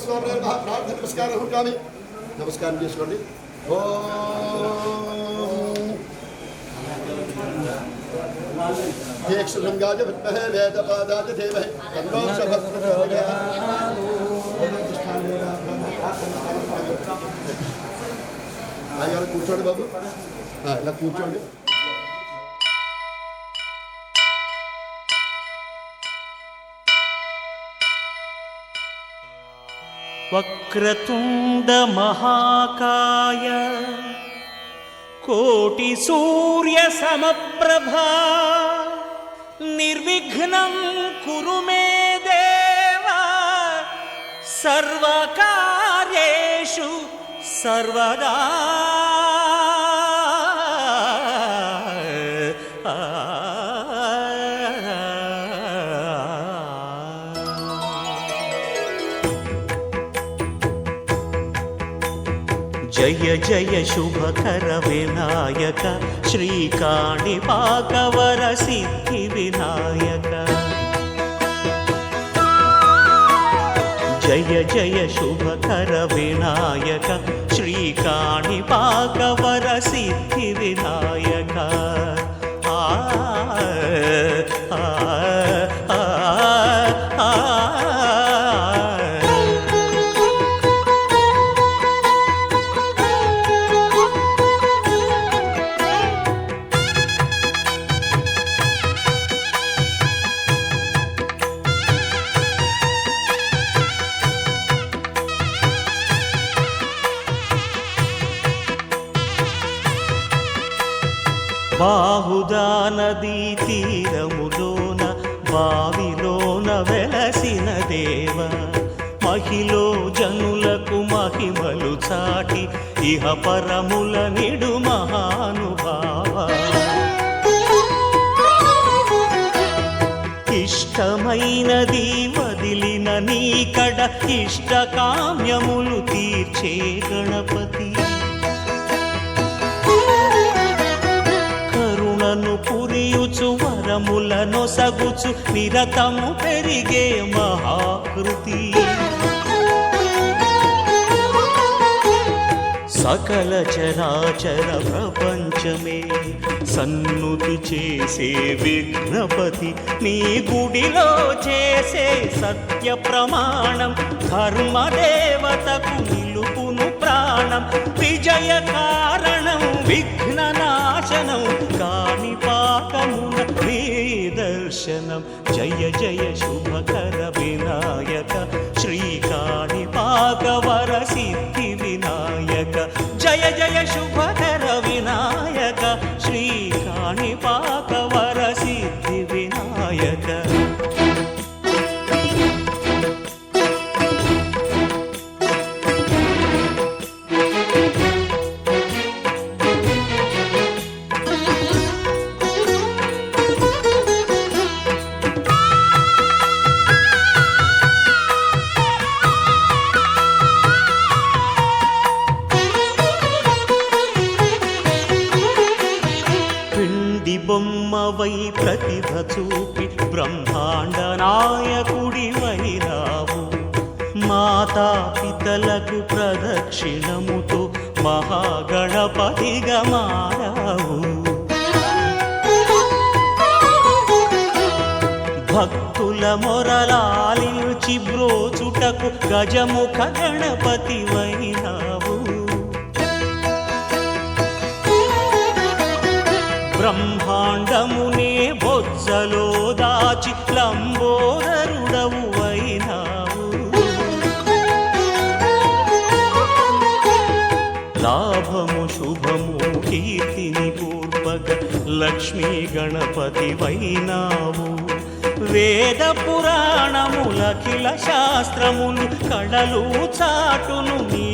నమస్కారం కానీ నమస్కారం చేసుకోండి. దీక్షంగాజ విద్మహే వేదపాదాజ ధీమహి తన్నో ప్రచోదయాత్. అయ్యారు కూర్చోండి బాబు, ఇలా కూర్చోండి. వక్రతుండ మహాకాయ కోటి సూర్య సమప్రభా నిర్విఘ్నం కురు మే దేవ సర్వకార్యేషు సర్వదా. జయ జయ శుభకర వినాయక శ్రీకాణిపాకవర సిద్ధి వినాయక. జయ జయ శుభకర వినాయక శ్రీకాణిపాకవర సిద్ధి వినాయక. బాహుదా నదీ తీరములోన బావిలోన వెలసిన దేవ మహిలో జనులకు మహిమలు చాటి ఇహ పరముల నిడు మహానుభావ. ఇష్టమైనది వదిలిన నీకడ ఇష్ట కామ్యములు తీర్చే గణపతి. పురియుచు వరములను సగుచు నిరతము పెరిగే మహాకృతి. సకల చరాచర ప్రపంచమే సన్నుతి చేసే విఘ్నపతి. నీ గుడిలో చేసే సత్య ప్రమాణం ధర్మదేవతకు నిలుపును ప్రాణం. విజయ కారణం విఘ్న నాశనం కాణిపాకమున నీ దర్శనం. జయ జయ శుభకర వినాయక శ్రీకాణిపాకవర సిద్ధి వినాయక. జయ జయ శుభకర వినాయక శ్రీకాణిపాకవర సిద్ధి వినాయక. బొమ్మవై ప్రతిభ చూపి బ్రహ్మాండ నాయకుడివైనావు. మాతా పితలకు ప్రదక్షిణముతో మహాగణపతిగా మారావు. భక్తుల మొరలాలించి బ్రోచుటకు గజముఖ గణపతివైనావు. బ్రహ్మాండమునే బొజ్జలో దాచి లంబోదరుడవు అయినావు. లాభము శుభము కీర్తిని పూర్వక లక్ష్మీ గణపతి వైనావు. వేద పురాణములఖిల శాస్త్రములు కళలు చాటును నీ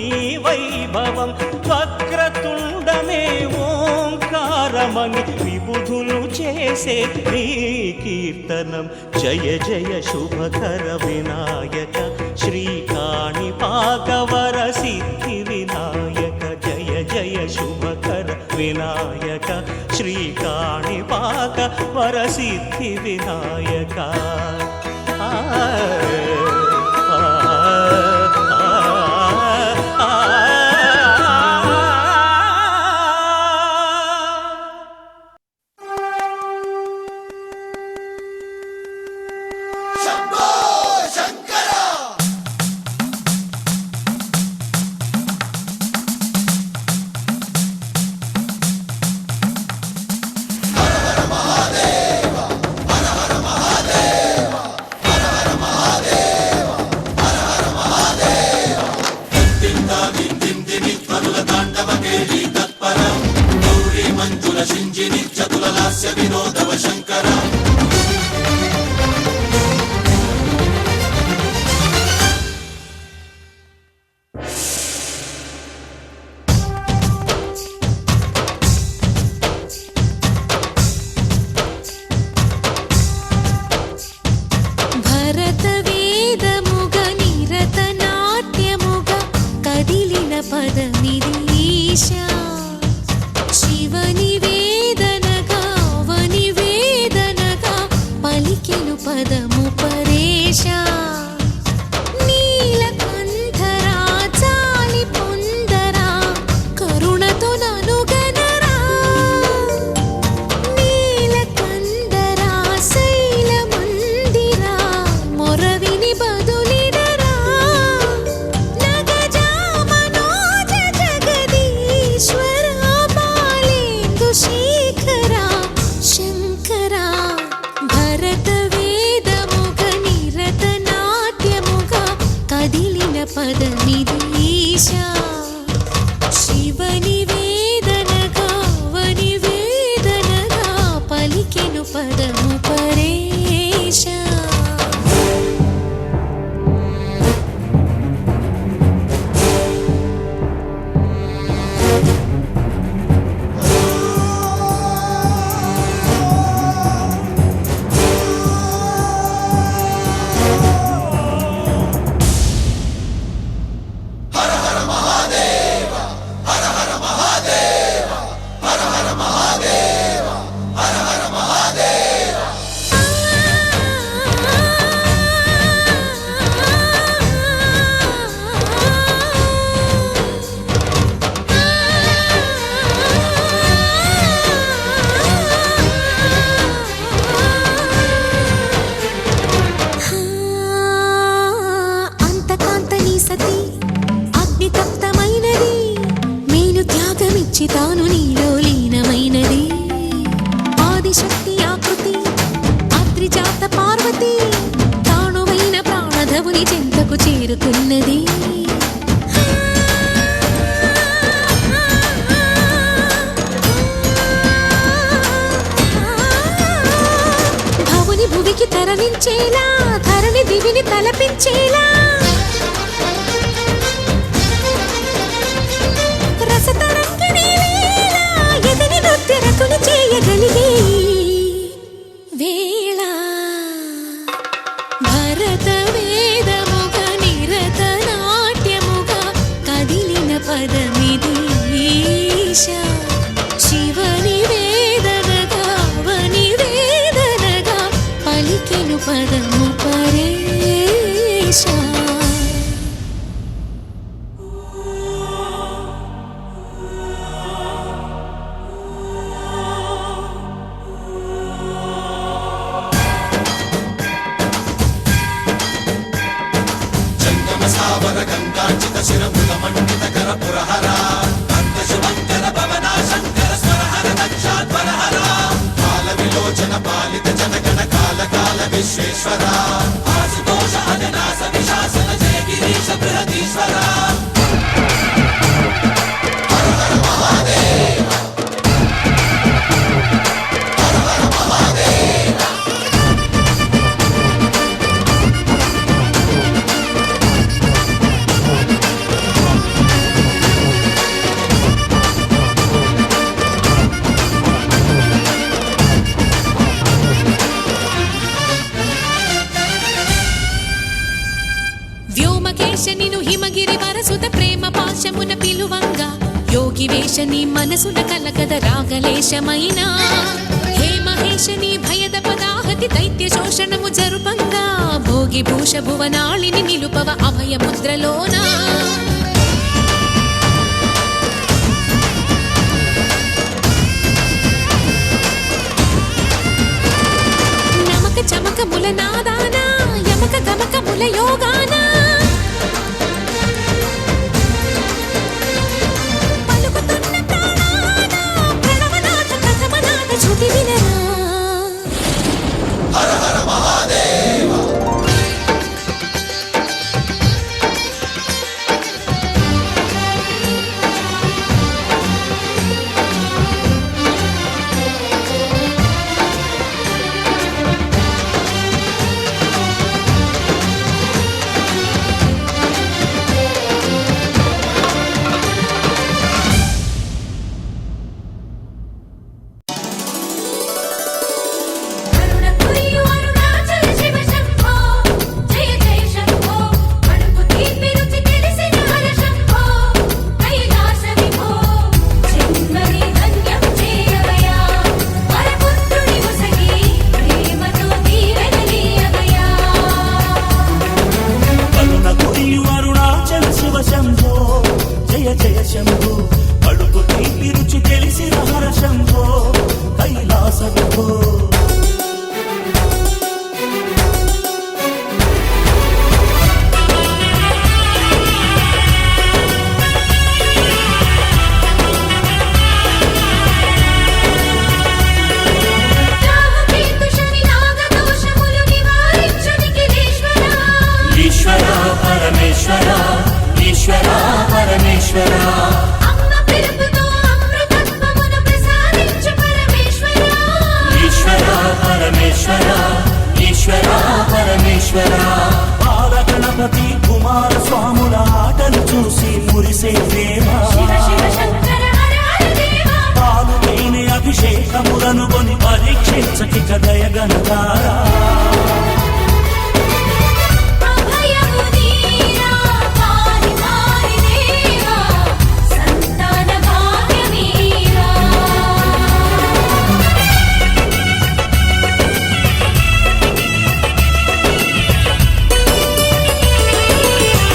వైభవం. వక్రతుండమే ఓంకారమని విబుధులు చేసే నీ కీర్తనం. జయ జయ శుభకర వినాయక శ్రీకాణిపాకవర సిద్ధి వినాయక. జయ జయ శుభకర వినాయక శ్రీకాణిపాకవర సిద్ధి వినాయక. ఆ శివని వేదనగా వని వేదనగా పలికెను పదము పరేశ నీలకంఠరా చాలి పొందరా కరుణతో ననుగనరా నీలకంఠరా శైలమందిరా మొరవిని బదులిడరా నగజా మనోజ జగదీశ్వర బాలేందు శేఖరా శంకరా భరత వేదముగ నిరత నాట్యముగా కదిలిన పదమిదీశ శివని వేదనగా వని వేదనగా పలికెను పదము పరేశ అంతకాంతని సతి అగ్నితప్తమైనది మేను త్యాగమిచ్చి తాను నీలో లీనమైనది ఆదిశక్తి ఆకృతి అద్రిజాత పార్వతి తానువైన ప్రాణధవుని చెంతకు చేరుతున్నది భవుని భువికి తరలించేలా ధరణి దివిని తలపించేలా రసతరంగిణి వేళ ఎదిని నృత్యరతులు చేయగలిగే వేళ భరత వేదముగ నిరత నాట్యముగా కదిలిన పదమిదీశ శివని వేదనగా వని వేదనగా పలికెను పదము పరేశ వ్యోమకేశ నిను హిమగిరి వరసుత ప్రేమ పాశమున పిలువంగా యోగి వేషని మనసున కలకద రాగలేశమైన హే మహేశని భయద పదాహతి దైత్య శోషణము జరుపంగా భోగి భూష భువనాళిని నిలుపవ అభయ ముద్రలోనా నమక చమకముల నాదానా యమక గమకముల యోగానా పలుకుతున్న ప్రాణానా ప్రణవనాథ కథమనాథ శృతి వినరా హర హర మహాదేవ పరమేశ్వరా అమ్మ పిలుపుతో అమృతత్వమును ప్రసాదించు పరమేశ్వరా ఈశ్వరా పరమేశ్వరా ఈశ్వరా పరమేశ్వరా బాలగణపతి కుమార స్వాముల ఆటలు చూసి మురిసే దేవా శివ శివ శంకర హర హర దేవా పాలుకైన అభిషేకములను కొని పరీక్షించకి దయగనగారా అభయము నీరా పారి పారి దేవా సంతాన భాగ్యమీరా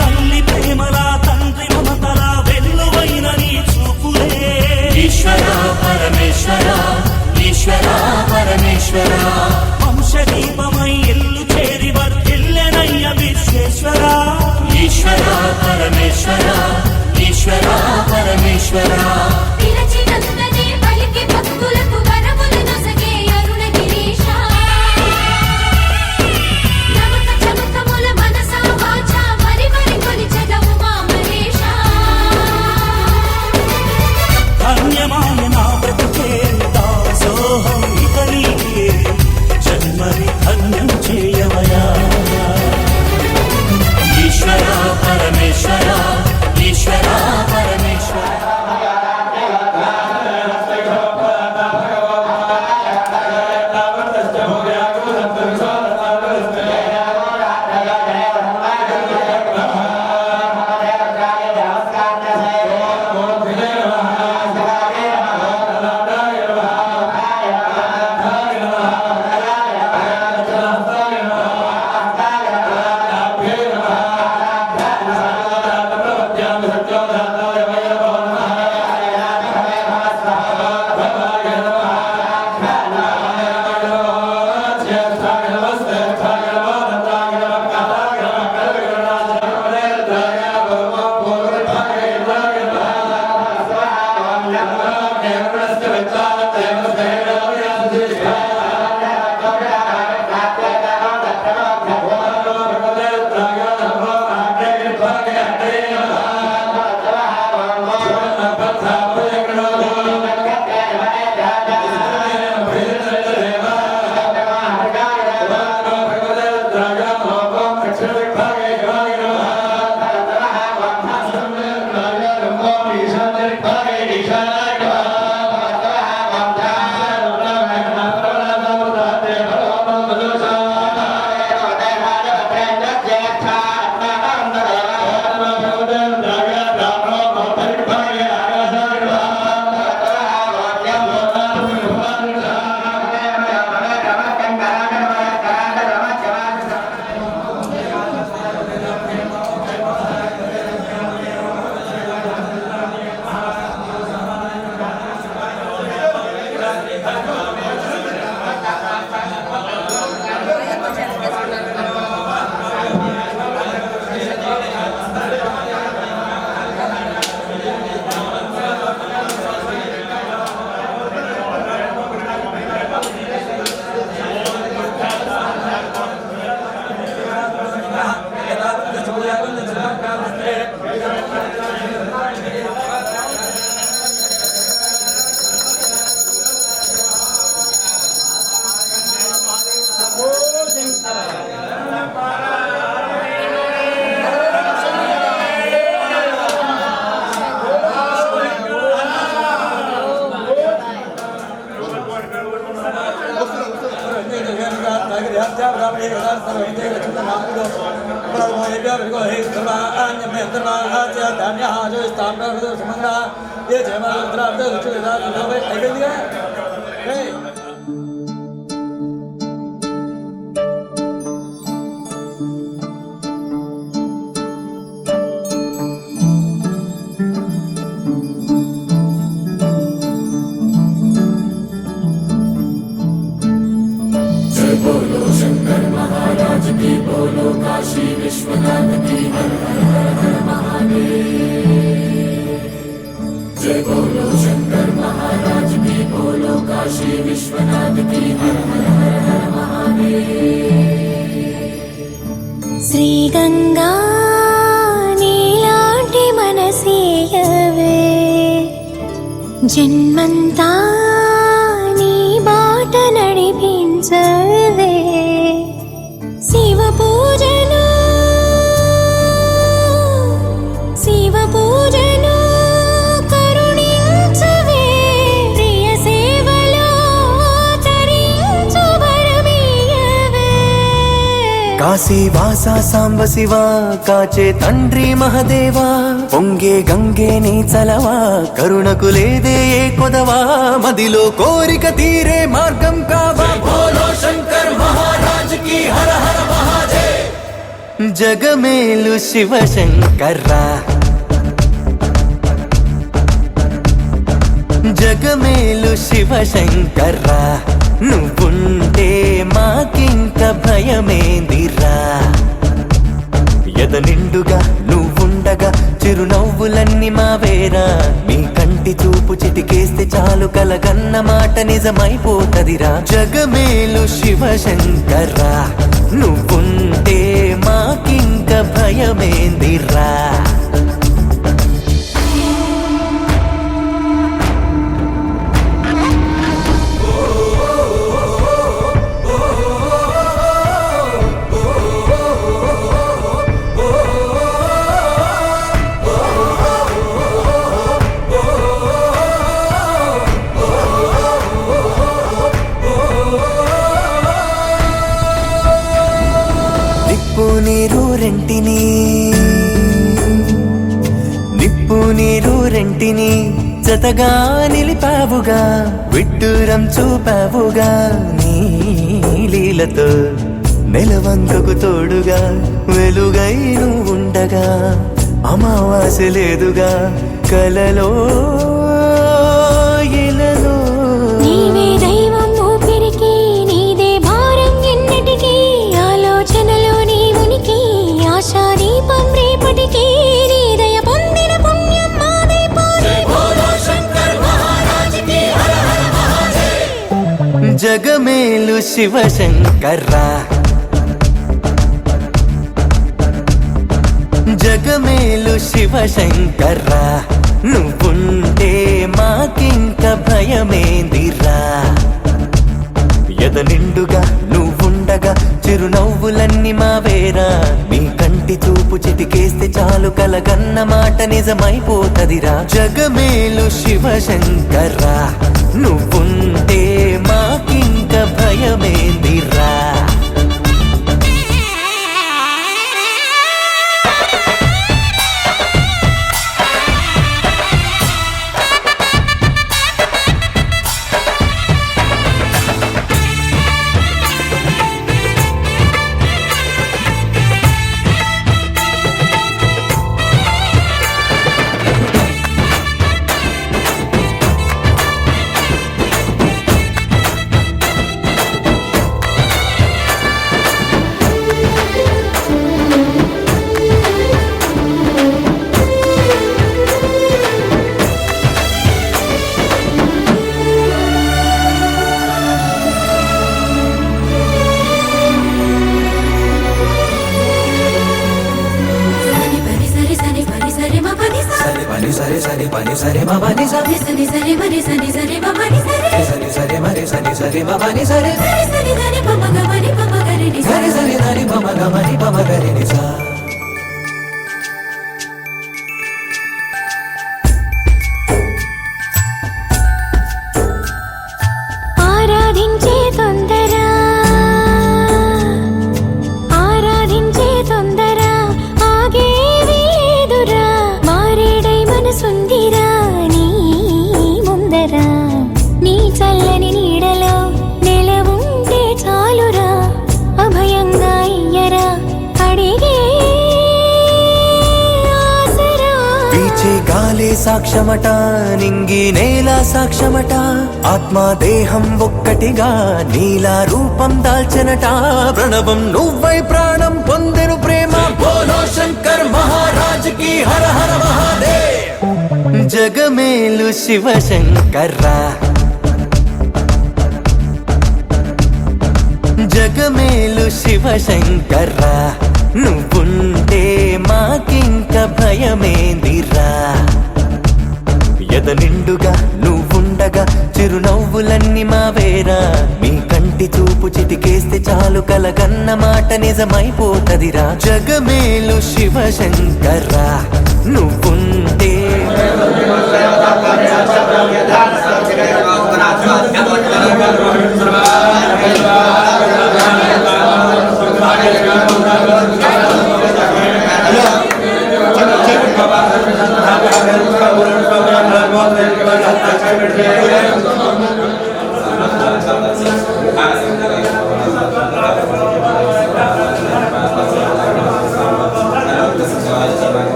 తల్లి ప్రేమల తండ్రి మమతల వెల్లువైన నీ చూపులే ఈశ్వరా పరమేశ్వరా ఈశ్వరా పరమేశ్వరా వంశదీపమై ఎల్లు చేరి వర్ధిల్లెనయ్య విశ్వేశ్వరా ఈశ్వరా పరమేశ్వరా ఈశ్వరా పరమేశ్వరా పిలచినంతనే పలికి భక్తులకు వరములు నొసగే అరుణగిరీశా నమక చమకముల మనసా వాచా మరి మరి కొలిచెదవు మామలేశా ధన్యమాయ నా బ్రతుకే దాసోహం ఇక నీకే జన్మని ధన్యం చేయవయా ఈశ్వరా పరమేశ్వరా ఈశ్వరా పరమేశ్వరా Hey! बोलो शंकर महाराज की बोलो काशी विश्वनाथ की हर हर हर हर महादेव। जय बोलो शंकर महाराज की बोलो काशी विश्वनाथ की हर हर हर हर महादेव। శ్రీ గంగా నీలాంటి మనసేయ జన్మంతా నీ బాట నడిపించవే శివ పూజను కరుణించవే ప్రియ సేవలో తరించు వరమీయవే కాశీ వాస సాంబ శివ కాచే తండ్రి మహదేవా పొంగే గంగే నీ చలవా కరుణకు లేదే ఏ కొదవా మదిలో కోరిక తీరే మార్గం కావా బోలో శంకర్ మహారాజ్ కి హర హర మహాదేవ్ జగమేలు శివ శంకర్రా జగమేలు శివ శంకర్రా నువ్వుంటే మాకింక భయమేందిరా ఎద నిండుగా నువ్వుండగా చిరునవ్వులన్నీ మావేరా నీ కంటి చూపు చిటికేస్తే చాలు కలగన్న మాట నిజమైపోతదిరా జగమేలు శివ శంకర్రా నువ్వుంటే మాకింక భయమేందిరా నిప్పు నీరు రెంటిని జతగా నిలిపావుగా విడ్డూరం చూపావుగా నీ లీలతో నెలవంకకు తోడుగా వెలుగై నువ్వుండగా అమావాస్య లేదుగా కలలో ఇలలో నీవే దైవం ఊపిరికి నీదే భారం ఎన్నటికీ ఆలోచనలో నీ ఉనికి ఆశా దీపం రేపటికి నీ దయ పొందిన పుణ్యం మాదే పోనీ బోలో శంకర్ మహారాజ్ కి హర హర మహాదేవ్ జగమేలు శివ శంకర్రా జగమేలు శివ శంకర్రా నువ్వుంటే మాకింక భయమేందిరా ఎద నిండుగా నువ్వుండగా చిరునవ్వులన్నీ మావేరా నీ కంటి చూపు చిటికేస్తే చాలు కలగన్న మాట నిజమైపోతదిరా జగమేలు శివ శంకర్రా నువ్వుంటే మాకింక భయమేందిరా ఆరాధించే తొందర ఆగేవి లేదురా మారేడై మనసుందిరా నీ ముందర నీ చల్లని నీడలో నెలవుంటే చాలురా అభయంగా ఇయ్యరా అడిగే ఆసరా పీచే గాలే సాక్ష్యమట నింగి నేల సాక్ష్యమట ఆత్మ దేహం ఒక్కటిగా నీలా రూపం దాల్చనట ప్రణవం నువ్వై ప్రాణం పొందెను ప్రేమ బోలో శంకర్ మహారాజ్ కి హర హర మహాదేవ్ జగమేలు శివ శంకర్రా జగమేలు శివ శంకర్రా నువ్వుంటే మాకింక భయమేందిరా ఎద నిండుగా నువ్వు కలగన్న మాట నిజమైపోతదిరా. జగమేలు శివశంకర్రా నువ్వుంటే.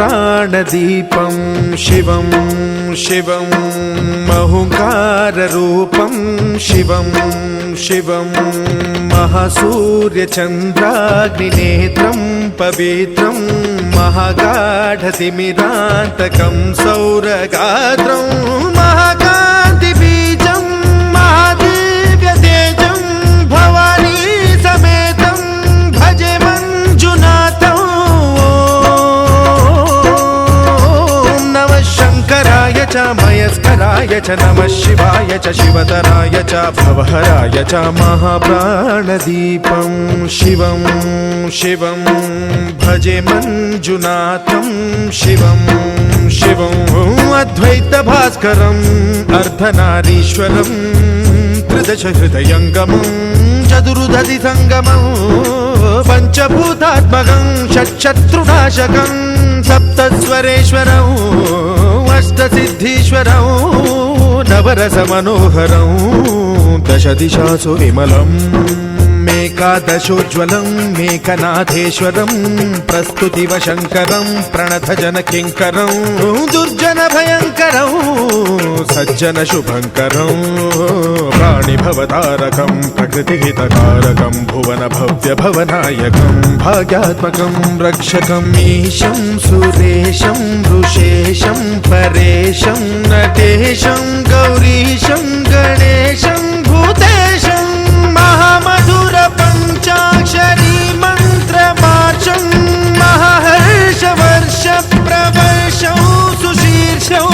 ప్రాణదీపం శివం శివం మహుంకారరూపం శివం శివం మహాసూర్యచంద్రాగ్నినేత్రం పవిత్రం మహాగాఢతిమిరాంతకం సౌరగాత్రం మహాకాంతిబీజం మహాదివ్యతేజం భవానీ సమేతం భజే మంజునాథం. శంకరాయ చ మయస్కరాయ చ నమః శివాయ చ శివతరాయ చ భవహరాయ చ మహాప్రాణదీపం శివం శివం భజే మంజునాథం శివం శివం అద్వైత భాస్కరం అర్ధనారీశ్వరం త్రిదశ హృదయంగమం చతురుదధి సంగమం పంచభూతాత్మకం షట్శత్రునాశకం సప్తస్వరేశ్వరం అష్టసిద్ధీశ్వరం నవరస మనోహరం దశ దిశాసు విమలం మేకాదశోజ్వలం మేకనాథేశ్వరం ప్రస్తుతివ శంకరం ప్రణతజన కింకరం దుర్జన భయంకరం సజ్జన శుభంకరం ప్రాణిభవతారకం ప్రకృతిహితకారకం భువన భవ్య భవనాయకం భాగ్యాత్మకం రక్షకం ఈశం సురేశం ఋషేశం పరేశం నటేశం గౌరీశం గణేశం భూతేశం మహామధుర పంచాక్షరీ మంత్రమార్చం మహాహర్షవర్ష ప్రవర్షం సుశీర్షం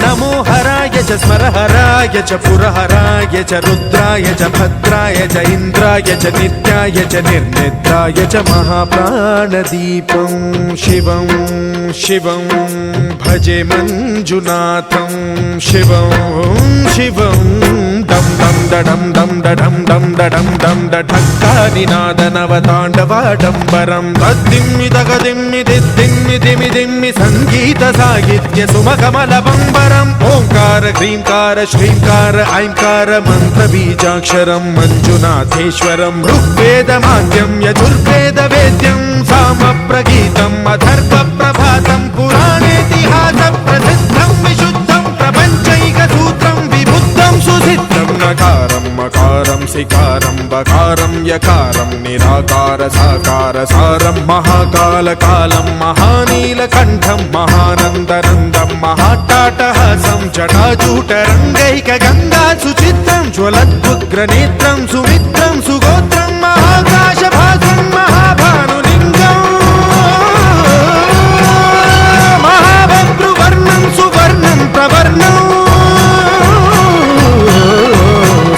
నమో హరాయ చ స్మరహరాయ చ పురహరాయ చ రుద్రాయ చ భద్రాయ చ ఇంద్రాయ చ నిత్యాయ చ నిర్నిద్రాయ చ మహాప్రాణదీపం శివం శివం భజే మంజునాథం శివం శివం దం దం దడం దం దడం దం దడం దం దఢక్కానినాదనవతాండవాడంబరం తద్దిమ్మి తగదిమ్మి దిద్దిమ్మి దిమి దిమ్మి సంగీత సాహిత్య సుమకమల బంబరం ఓంకార హ్రీంకార శ్రీంకార ఐంకార మంత్ర బీజాక్షరం మంజునాథేశ్వరం ఋగ్వేద మాద్యం యజుర్వేద వేద్యం సామ ప్రగీతం అథర్వ ప్రభాతం పురాణేతిహాస ప్రసిద్ధం విశుద్ధం ప్రపంచైక సూత్రం విబుద్ధం సుసిద్ధం నకారం మకారం సికారం బకారం యకారం నిరాకార సాకార సారం మహాకాల కాలం మహానీలకంఠం మహానందనందం మహాటాటహాసం జటాజూటరంగైక గంగా సుచిత్రం జ్వలద్భుగ్రనేత్రం సుమిత్రం సుగోత్రం మహాకాశభాసం మహాభానులింగం మహాభద్రువర్ణం సువర్ణం ప్రవర్ణం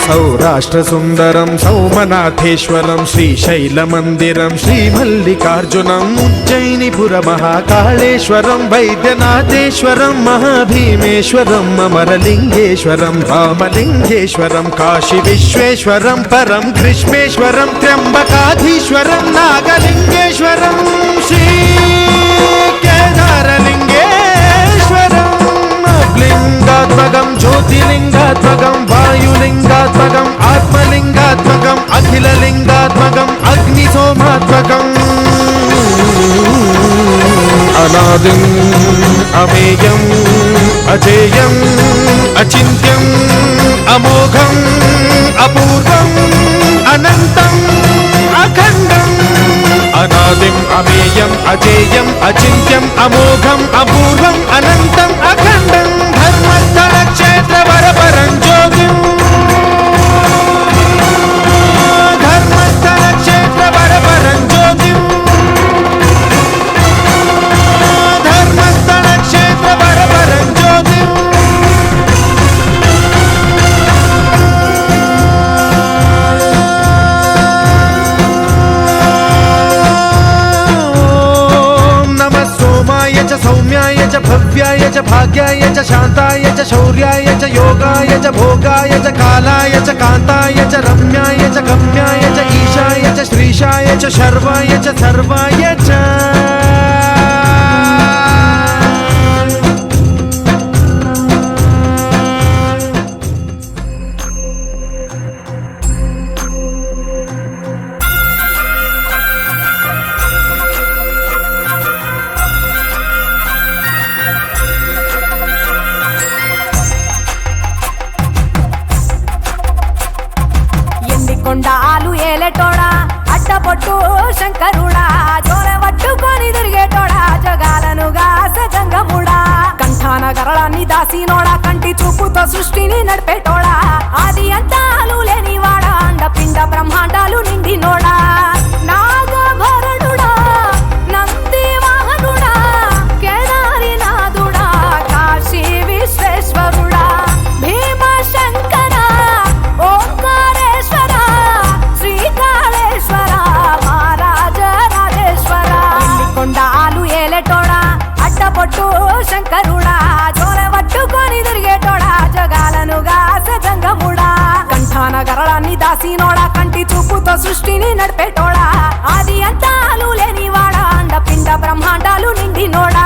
సౌరాష్ట్ర సుందరం సౌమనాథేశ్వరం శ్రీశైలమందిరం శ్రీమల్లికార్జునం ఉజ్జయినిపుర మహాకాళేశ్వరం వైద్యనాథేశ్వరం మహాభీమేశ్వరం అమరలింగేశ్వరం రామలింగేశ్వరం కాశీ విశ్వేశ్వరం పరం గ్రీష్మేశ్వరం త్ర్యంబకాధీశ్వరం నాగలింగేశ్వరం శ్రీ కేదారలింగేశ్వరం లింగాత్మకం జ్యోతిలింగాత్మకం వాయులింగాత్మకం ఆత్మలింగాత్మకం అఖిలలింగాత్మకం అగ్నిసోమాత్మకం అనాదిం అమేయం అజేయం అచింత్యం అమోఘం అపూర్వం అనంతం అఖండం అనాదిం అమేయం అజేయం అచింత్యం అమోఘం అపూర్వం అనంతం అఖండం ధర్మస్థల క్షేత్రవ పరపరం జ్యోతిం ధర్మస్థల క్షేత్ర పరపరం జ్యోతిం ధర్మస్థల క్షేత్ర పరపరం జ్యోతిం सौम्याय च भव्याय च भाग्याय च शान्ताय च शौर्याय च योगाय च भोगाय च कालाय च कान्ताय च रम्याय च गम्याय च ईशाय च श्रीशाय च शर्वाय च सर्वाय च కొండాలు ఏలేటోడా అడ్డపొట్టు శంకరుడా జోర పట్టుకొని తిరిగేటోడా జగాలను గాసగంగముడా కంఠాన గరళాన్ని దాసినోడా కంటి చూపుతో సృష్టిని నడిపేటోడా ఆది అంతాలు లేనివాడా అండపిండ బ్రహ్మాండాలు నిండినోడా నాగభరణుడా నంది వాహనుడా కేదారినాథుడా కాశీ విశ్వేశ్వరుడా భీమశంకర ఓంకారేశ్వర శ్రీకాళేశ్వర మహారాజ రాజేశ్వర కొండాలు ఏలేటోడా అడ్డపొట్టు శంకరుడా జోర పట్టుకొని తిరిగేటోడా జగాలను గాసగంగముడా కంఠాన గరళాన్ని దాసినోడా కంటి చూపుతో సృష్టిని నడిపేటోడా ఆది అంతాలు లేనివాడా అండపిండ బ్రహ్మాండాలు నిండినోడా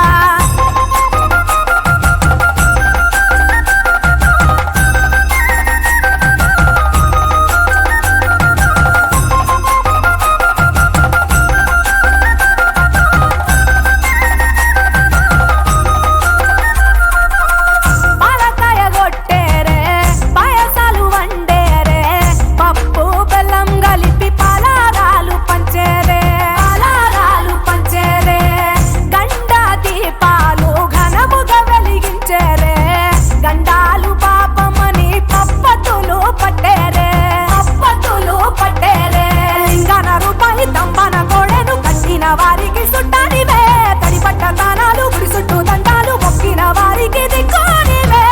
వారికి సుట్టానివే తడిపట్ట తానాలు గుడి చుట్టూ దండాలు మొక్కిన వారికి దిక్కునివే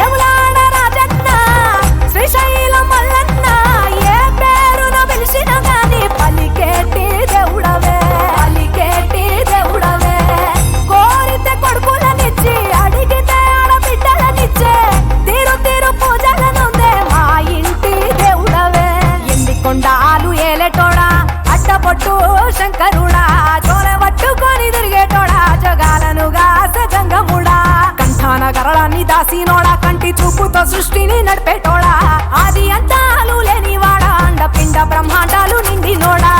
యములాడ రాజన్న శ్రీశైల మల్లన్న ఏ పేరున పిలిచిన గాని పలికేటి దేవుడవే కోరితే కొడుకులనిచ్చి అడిగితే ఆడబిడ్డలనిచ్చే తీరు తీరు పూజలనుందే మా ఇంటి దేవుడవే ఎండి కొండాలు ఏలేటోడా అడ్డపొట్టు శంకరుడా జోర పట్టుకొని తిరిగేటోడా జగాలను గాసగంగముడా కంఠాన గరళాన్ని దాసినోడా కంటి చూపుతో సృష్టిని నడిపేటోడా ఆది అంతాలు లేనివాడా అండపిండ బ్రహ్మాండాలు నిండినోడా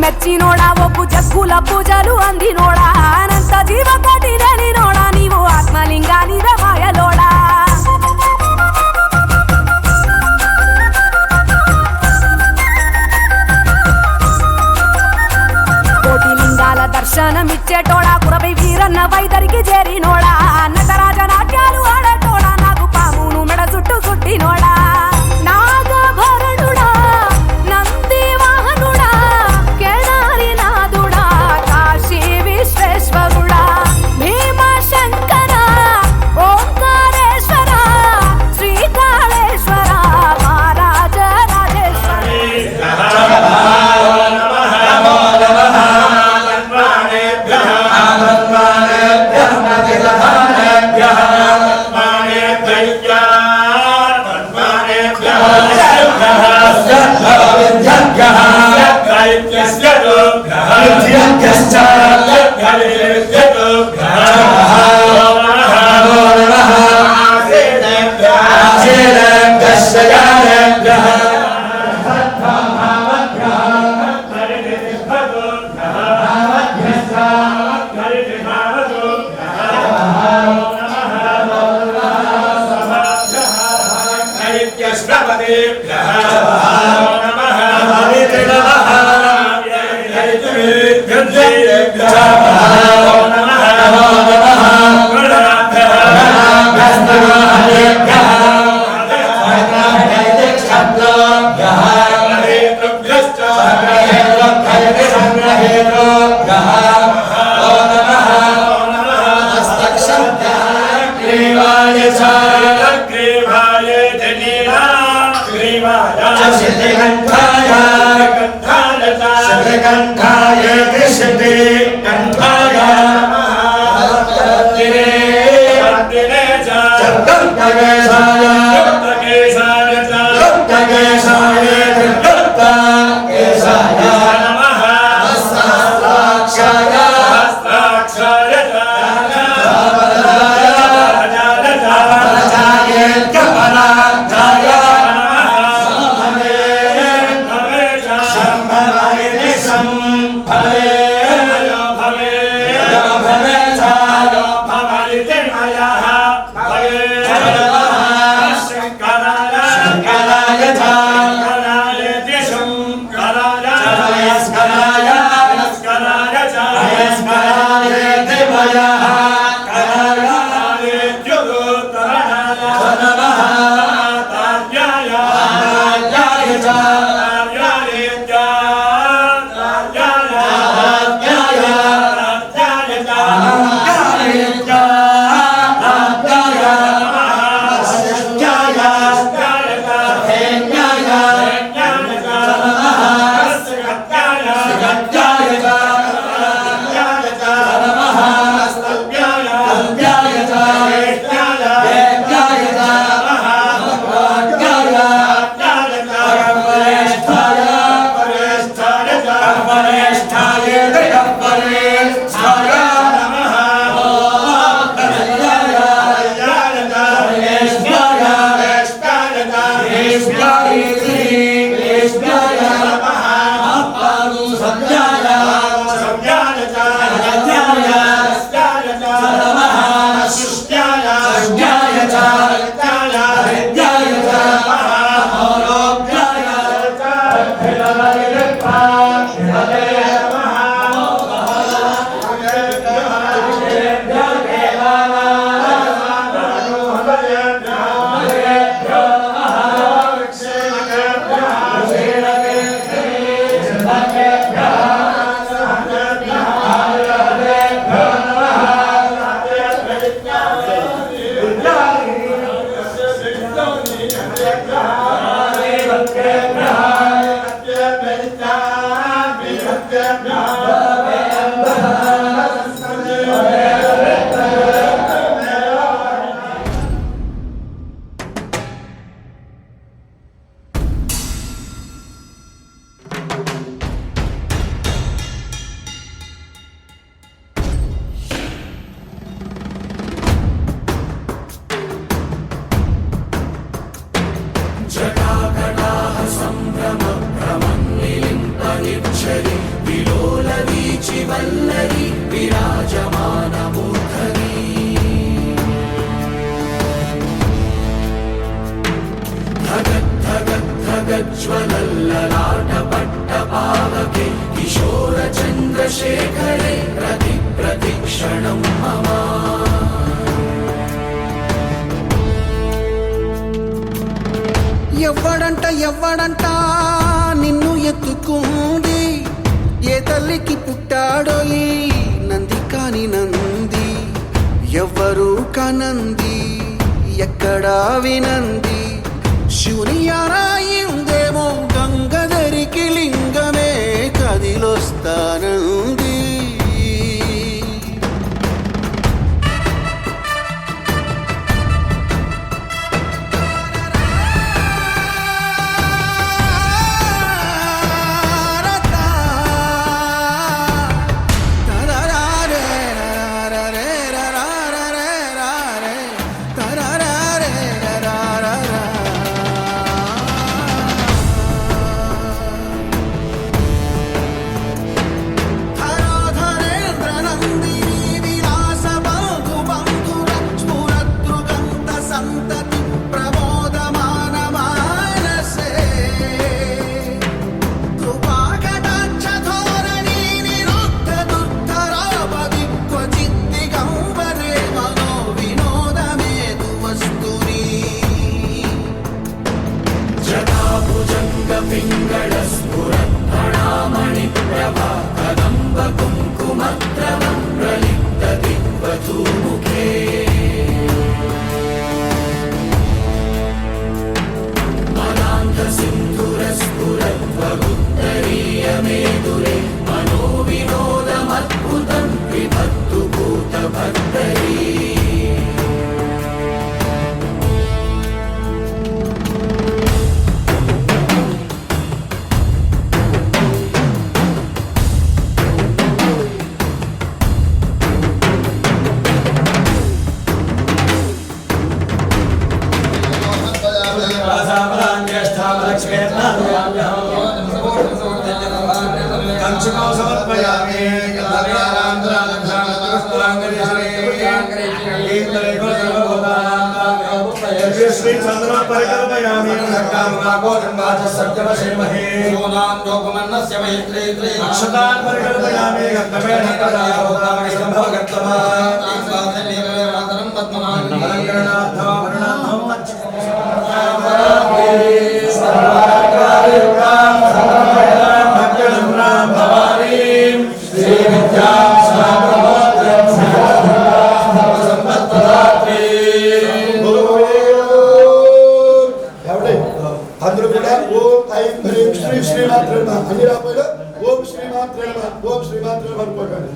మెచ్చినోడా ఒప్పు జగ్గుల పూజలు అందినోడా అనంత జీవకోటి లేనినోడా నీవు ఆత్మలింగానివే మాయలోడా కోటి లింగాల దర్శనమిచ్చేటోడా కురవై వీరన్న వైదరికి చేరినోడా నటరాజ నాట్యాలు ఆడేటోడా నాకు పామును మెడ చుట్టూ సుట్టినోడా నాగభరణుడా నంది వాహనుడా కేదారి ఎవ్వడంట నిన్ను ఎత్తుకుంది, ఏ తల్లికి పుట్టాడో ఈ నంది కాని నంది, ఎవ్వరు కనంది ఎక్కడా వినంది, శివుని ఆరాయిందేమో గంగధరికి లింగమే కదిలొస్తానంది. श्री चंद्र परिकल्पयामि अक्षतान् परिकल्पयामि అందరూ కూడా ఓం ఐం హ్రీం శ్రీ శ్రీమాత్రే నమః అన్ని రాపోయినా ఓం శ్రీమాత్రే నమః ఓం శ్రీమాత్రే నమః అనుకోకండి.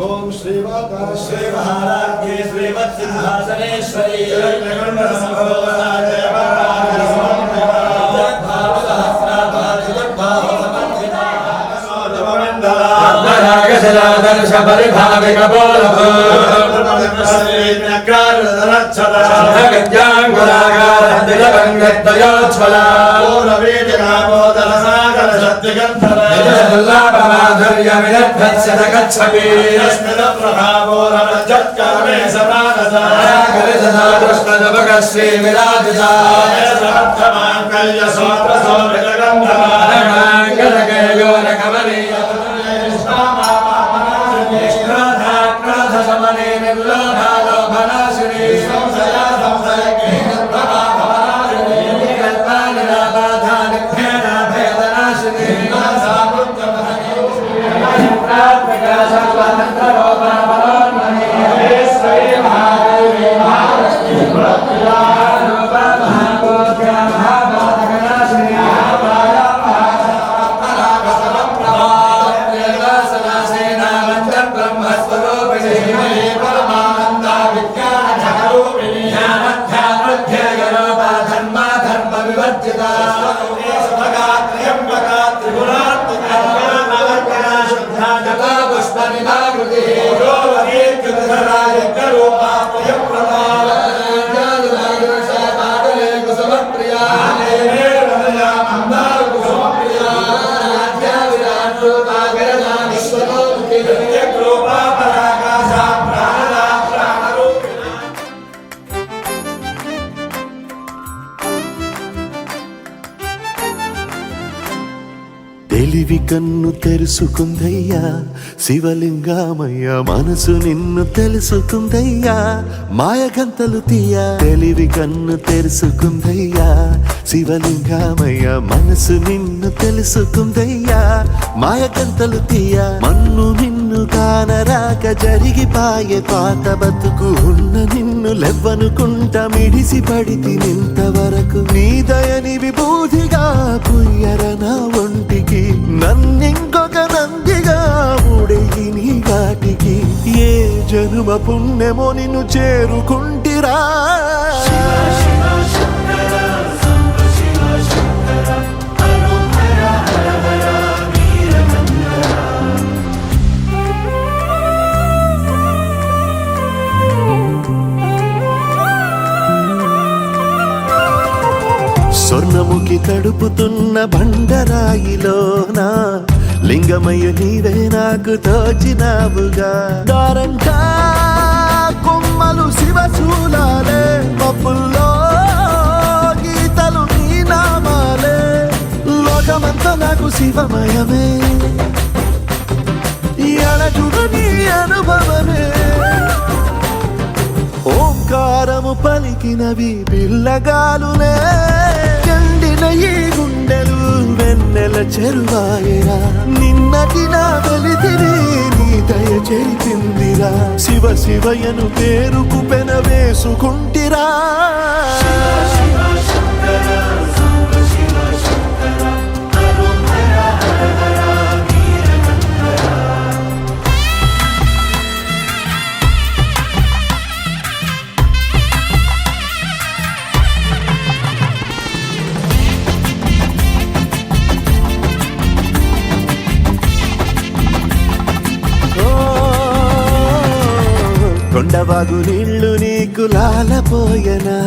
ఓం శ్రీమాత శ్రీ महाराज्ञे श्रीमत्सिंहासनेश्वरी తెలివి కన్ను తెరుసుకుందయ్యా శివలింగమయ్య మనసు నిన్ను తెలుసుకుందయ్యా మాయగంతలు తీయ తెలివి కన్ను తెరుసుకుందయ్యా శివలింగమయ్య మనసు నిన్ను తెలుసుకుందయ్యా మాయగంతలు తీయ మన్ను నిన్ను కానరాక జరిగిపాయే పాత బతుకు ఉన్న నిన్ను లెవ్వనుకుంట మిడిసి పడితి నింతవరకు నీ దయని విభూతిగా పుయ్యర నా ఒంటికి నన్నింకొక నందిగా ఊడెయ్యి నీ ఘాటికి ఏ జనుమ పుణ్యమో నిన్ను చేరుకుంటిరా స్వర్ణముఖి తడుపుతున్న బండరాయిలోన లింగమయ్య నీవే నాకు తోచినావుగా దారంగా కొమ్మలు శివశూలాలే పప్పుల్లో గీతలు నీ నామాలే లోకమంతా నాకు శివమయమే అడగుడు నీ అనుభవమే ఓంకారము పలికినవి పిల్లగాలునే ఎండిన ఈ గుండెలు వెన్నెల చెరువాయరా నిన్నటి నా వెలితిని నీ దయ చెరిపిందిరా శివ శివయను పేరుకు పెన వేసుకుంటిరా కొండవాగు నీళ్లు నీకు లాలపోయనా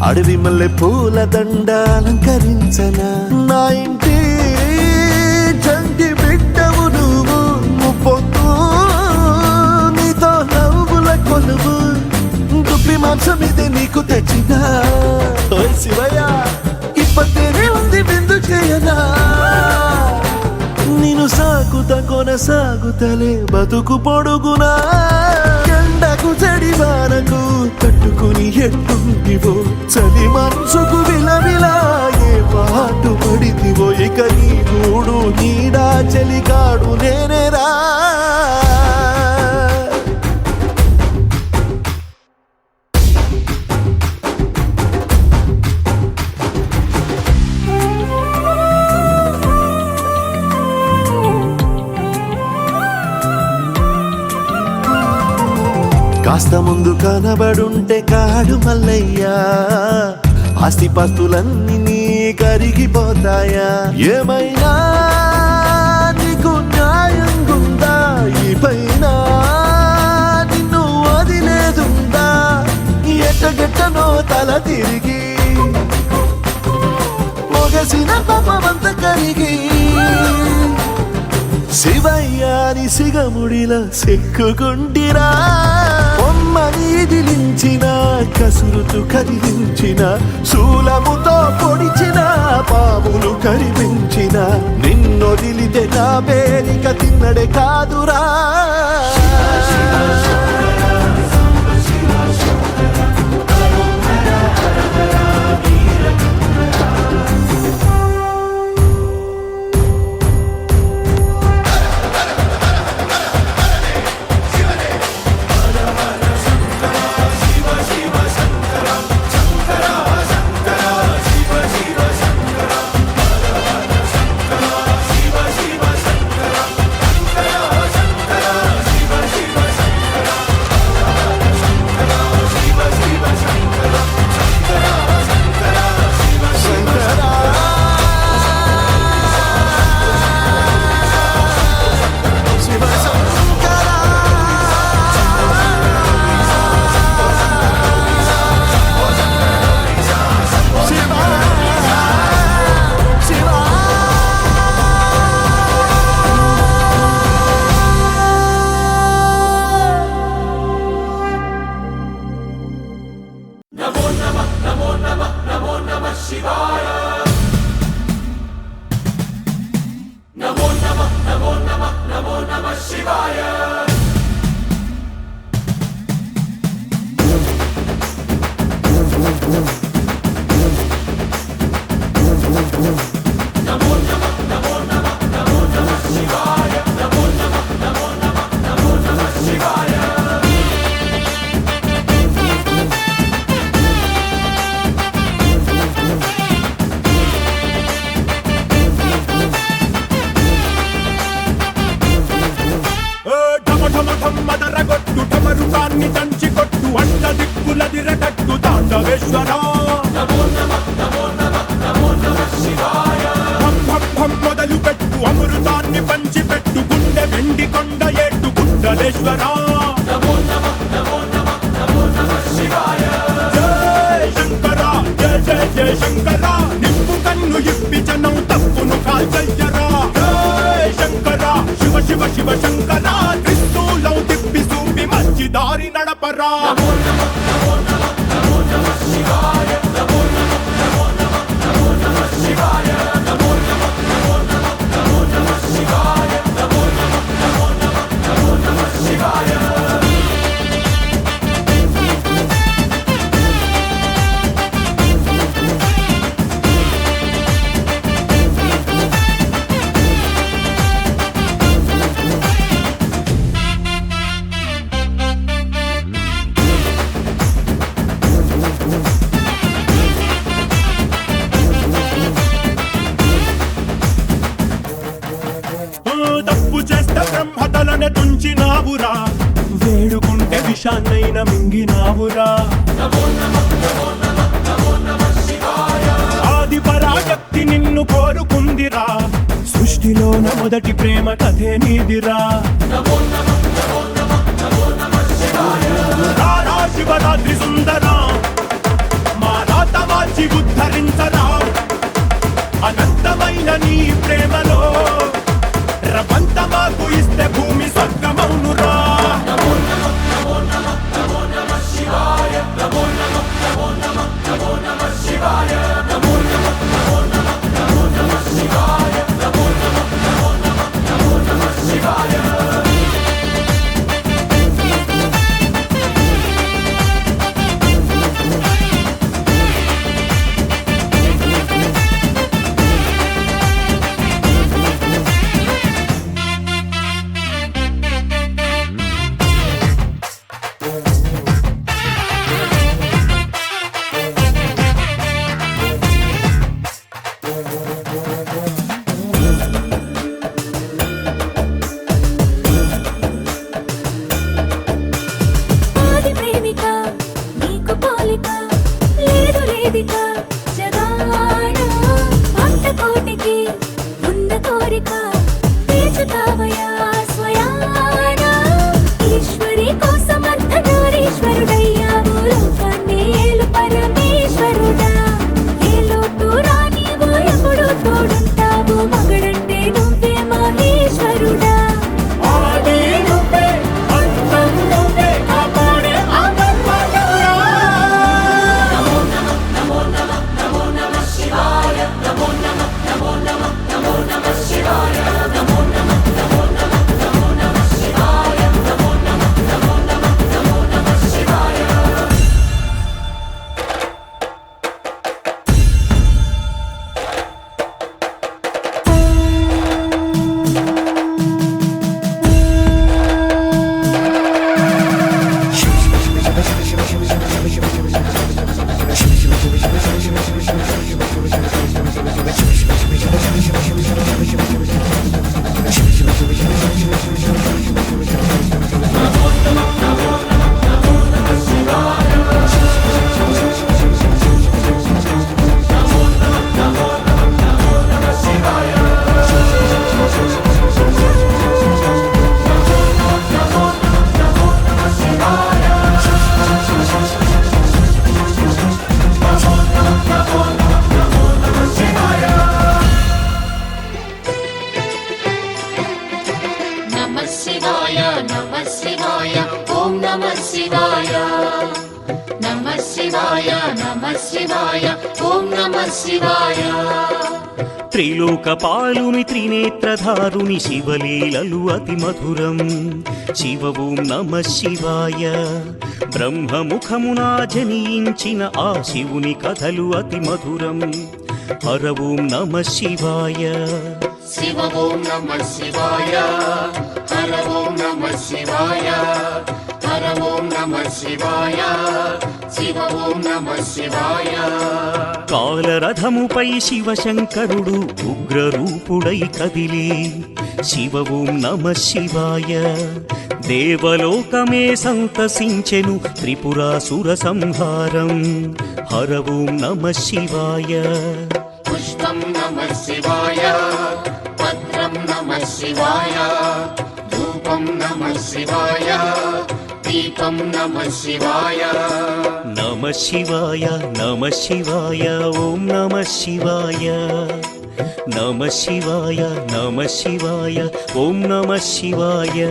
అడవి మల్లె పూల దండ అలంకరించనా నా ఇంటి చంటి బిడ్డవు నువ్వు ముప్పొద్దు నీతో నవ్వుల కొలువు మాంసం ఇది నీకు తెచ్చినా ఓయ్ శివయ్య ఇప్పటినే ఉంది విందు చేయనా నేను సాగుతా కొనసాగుతలే బతుకు పొడుగునా ఎండకు చడివానకు తట్టుకుని ఎట్టుంటివో చలి మనసుకు విలవిలా ఏ పాటు పడితివో ఇక నీ గూడు నీడా చలికాడు నేనేరా కాస్త ముందు కనబడుంటే కాడు మల్లయ్యా ఆస్తిపాస్తులన్నీ నీ కరిగిపోతాయా ఏమైనా నీకు న్యాయంగుందా ఈ పైన నిన్ను వదిలేదుందా ఎట్టగెట్టనో తల తిరిగి మొగసిన పాపమంత కరిగి శివయ్యాని సిగముడిలా సిక్కుకుంటిరా బొమ్మని ఇదిలించిన కసురుతూ కదిలించిన శూలముతో పొడిచిన పాములు కరిపించిన నిన్నొదిలితే నా పేరిక తిన్నడే కాదురా మొదలు పెట్టు అమృతాన్ని పంచి పెట్టు గుండె వెండి కొండ ఏట్టు గుండలేశ్వర జయ శంకర జయ జయ జయ శంకర నిప్పు కన్ను ఇప్పి జనం తప్పును కాల్చయ్యరా జయ శంకర శివ శివ శివ శంకర త్రిశూలం తిప్పి చూపి మంచి దారి నడపరా బ్రహ్మతలనే తుంచినావురా వేడుకుంటే విషాన్నైనా మింగినావురా ఆది పరాశక్తి నిన్ను కోరుకుందిరా సృష్టిలోన మొదటి ప్రేమ కథే నీదిరా శివరాత్రి సుందరా మా రాత మార్చి ఉద్ధరించరా అనంతమైన నీ ప్రేమలో రవంత మాకు ఇస్తే భూమి స్వర్గమౌనురా నమో నమః నమో నమః నమో నమః శివాయ నమో శివాయ నమః శివాయ ఓం నమః శివాయ త్రిలోకపాలుని త్రినేత్రధారుని శివలీలలు అతి మధురం శివ ఓం నమః శివాయ బ్రహ్మముఖమున జనించిన ఆ శివుని కథలు అతి మధురం హర ఓం నమః శివాయ శివ ఓం నమః శివాయ హర ఓం నమః శివాయ హర ఓం నమః శివాయ శివ ఓం నమః శివాయ కాలరథముపై శివశంకరుడు ఉగ్రరూపుడై కదిలి శివ ఓం నమః శివాయ దేవలోకమే సంతసించెను త్రిపురాసుర సంహారం హర ఓం నమః శివాయ పుష్పం నమః శివాయ పత్రం నమః శివాయ ధూపం నమః శివాయ దీపం నమః శివాయ నమః శివాయ నమః శివాయ ఓం నమః శివాయ నమః శివాయ నమః శివాయ ఓం నమః శివాయ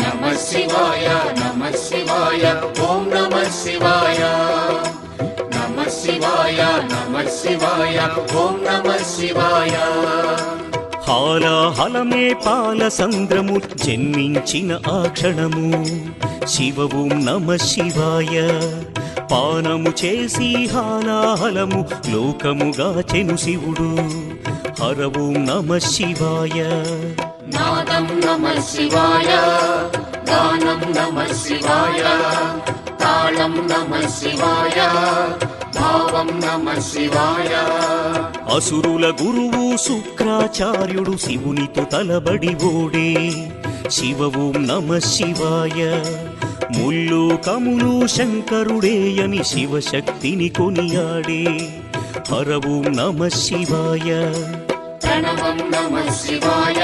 నమః శివాయ నమః శివాయ ఓం నమః శివాయ నమః శివాయ నమః శివాయ ఓం నమః శివాయ హాలాహలమే పాల సంద్రము జన్మించిన ఆ క్షణము శివ ఓం నమః శివాయ పానము చేసి హాలాహలము లోకముగా చెను శివుడు హర ఓం నమః శివాయ నాదం నమః శివాయ గానం నమః శివాయ తాళం నమః శివాయ భావం నమః శివాయ అసురుల గురువు శుక్రాచార్యుడు శివునితో తలబడి ఓడే శివ ఓం నమః శివాయ ముల్లోకములు శంకరుడేయని శివశక్తిని కొనియాడే హర ఓం నమః శివాయ ప్రణవం నమః శివాయ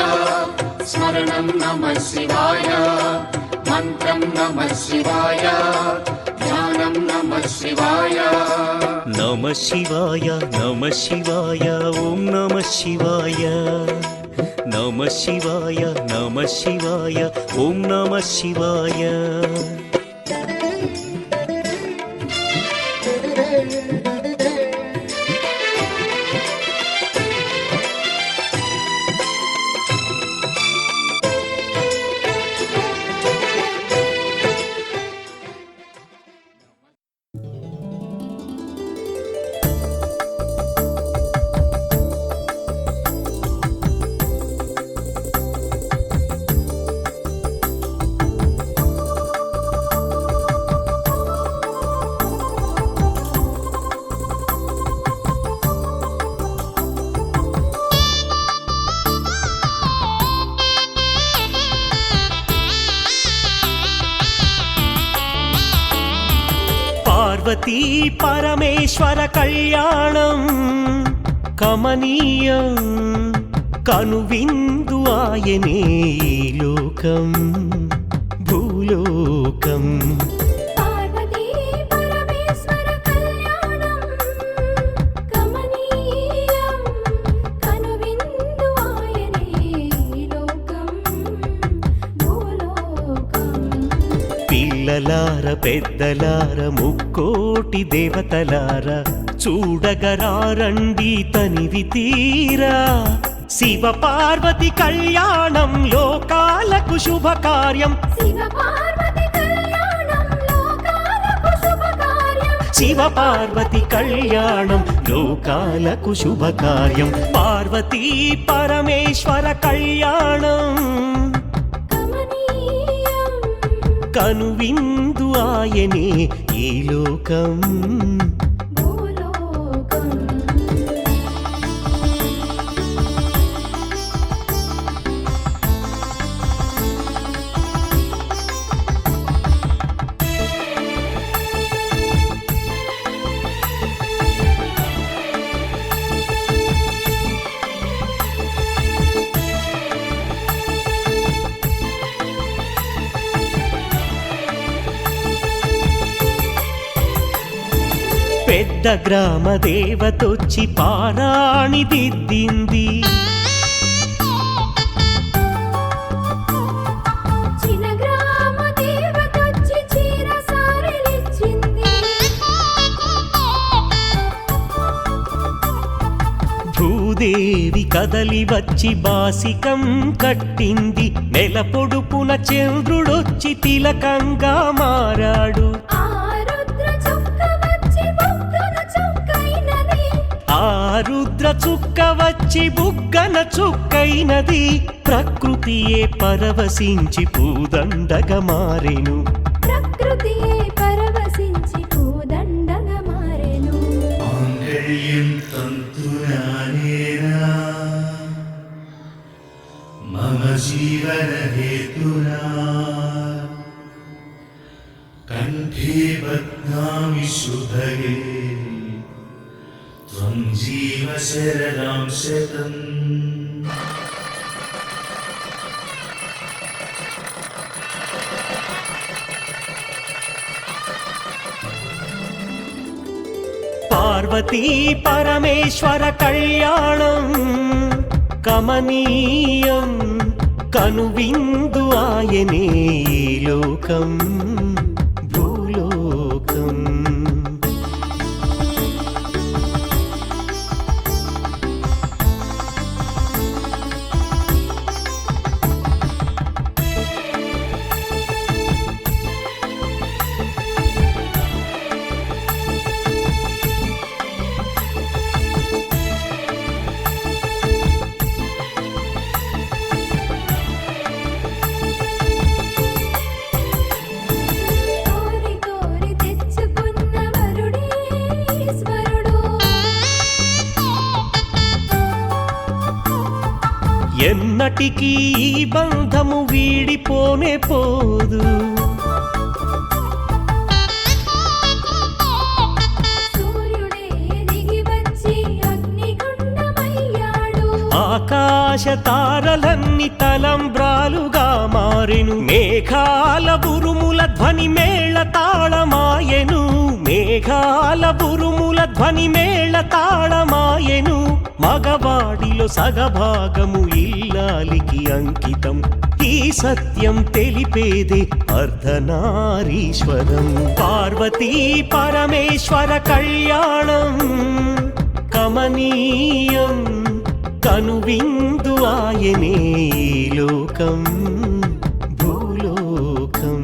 స్మరణం నమః శివాయ మంత్రం నమః శివాయ ధ్యానం నమః శివాయ నమః శివాయ నమః శివాయ ఓం నమః శివాయ నమః శివాయ నమః శివాయ ఓం నమః శివాయ పార్వతీ పరమేశ్వర కళ్యాణం కమనీయం కనువిందు ఆయనే ఈ లోకం భూలోకం పార్వతీ పరమేశ్వర కళ్యాణం కమనీయం కనువిందు ఆయనే లోకం భూలోకం పిల్లలార పెద్దలార ముక్కోటి దేవతలార చూడగరారండి తనివి తీరా శివ పార్వతి కళ్యాణం లోకాలకు శుభకార్యం శివ పార్వతి కళ్యాణం లోకాలకు శుభకార్యం శివ పార్వతి కళ్యాణం లోకాలకు శుభకార్యం పార్వతీ పరమేశ్వర కళ్యాణం కమనీయం కనువిందు ఆయనే ఈ లోకం భూలోకం గ్రామ దేవతొచ్చి పారాణి దిద్దింది. చిన్న గ్రామ దేవతొచ్చి చీర సారెలిచ్చింది. భూదేవి కదలి వచ్చి బాసికం కట్టింది. నెల పొడుపున చంద్రుడొచ్చి తిలకంగా మారాడు. ఆ రుద్ర చుక్క వచ్చి బుగ్గన చుక్కైనది. ప్రకృతియే పరవశించి పూదండగా మారెను. ప్రకృతియే పరవశించి పూదండగా మారెను. మాంగళ్యం తంతునానేనా మమ జీవన హేతునా కంఠే బధ్నామి శుభగే త్వం జీవ శరదాం శతం. పార్వతీ పరమేశ్వర కళ్యాణం కమనీయం కనువిందు ఆయనే ఈ లోకం భూలోకం. ఎన్నటికీ ఈ బంధము వీడిపోనే పోదు. ఆకాశ తారలన్నీ తలంబ్రాలుగా మారెను. మేఘాల ఉరుముల ధ్వని మేళ తాళమాయెను. మేఘాల ఉరుముల ధ్వని మేళ తాళమాయెను. మగవాడిలో సగభాగము ఇల్లాలికి అంకితం. ఈ సత్యం తెలిపేదే అర్ధనారీశ్వరం. పార్వతీ పరమేశ్వర కళ్యాణం కమనీయం కనువిందు ఆయనే ఈ లోకం భూలోకం.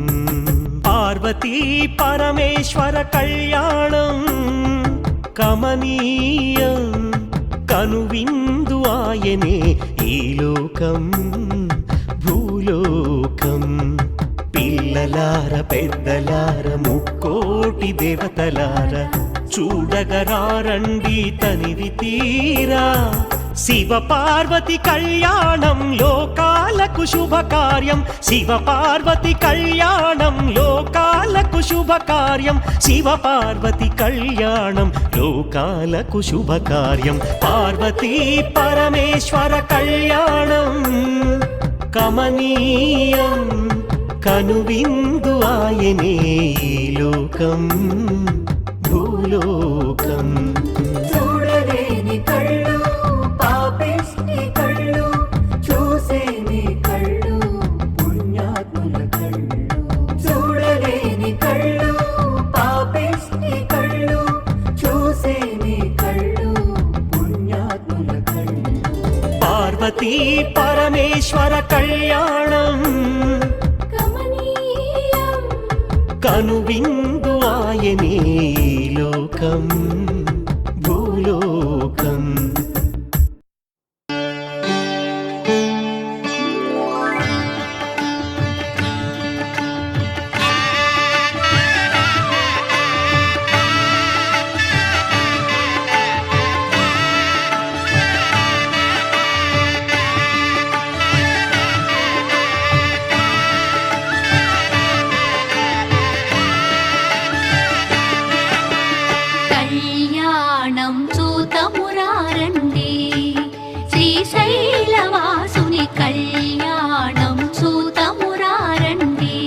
పార్వతీ పరమేశ్వర కళ్యాణం కమనీయం కనువిందు ఆయనే ఈ లోకం భూలోకం. పిల్లలార పెద్దలార ముక్కోటి దేవతలార చూడగరారండి తనివి తీరా. శివ పార్వతి కళ్యాణం లోకాలకు శుభకార్యం. శివ పార్వతి కళ్యాణం లోకాలకు శుభకార్యం. శివ పార్వతి కళ్యాణం లోకాలకు శుభకార్యం. పార్వతీ పరమేశ్వర కళ్యాణం కమనీయం కనువిందు ఆయనే ఈ లోకం భూలోకం. చూడలేని కళ్ళు పాపిష్టి కళ్ళు చూసేని కళ్ళు పుణ్యాత్ముల కళ్ళు. చూడలేని కళ్ళు పాపిష్టి కళ్ళు చూసేని కళ్ళు పుణ్యాత్ముల కళ్ళు. పార్వతీ పరమేశ్వర కళ్యాణం కమనీయం కనువిందు ఆయనే ఈ లోకం భూలోకం. కళ్యాణం చూతమురారండి శ్రీశైలవాసుని కళ్యాణం చూతమురారండి.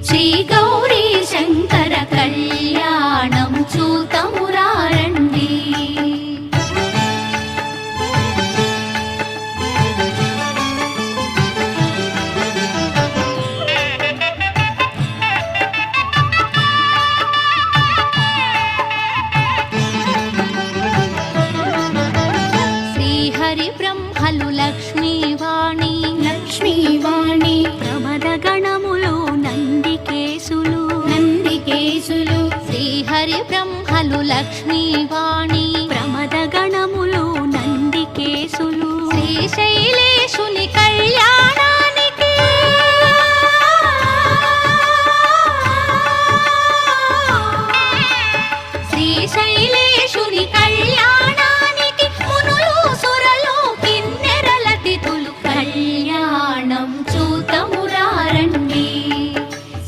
శ్రీ గౌరీ శంకర కళ్యాణం చూతమురారండి. శ్రీహరి బ్రహ్మలు లక్ష్మీవాణి లక్ష్మీవాణి ప్రమద గణములు నందికేశులు నందికేశులు శ్రీహరి బ్రహ్మలు లక్ష్మీవాణి ప్రమద గణములు నందికేశులు శ్రీశైలేశుని కళ్యాణానికి శ్రీశైలేశుని కళ్యాణానికి మునులు సురలు కిన్నెరల తిథులు కళ్యాణం చూతమురారండి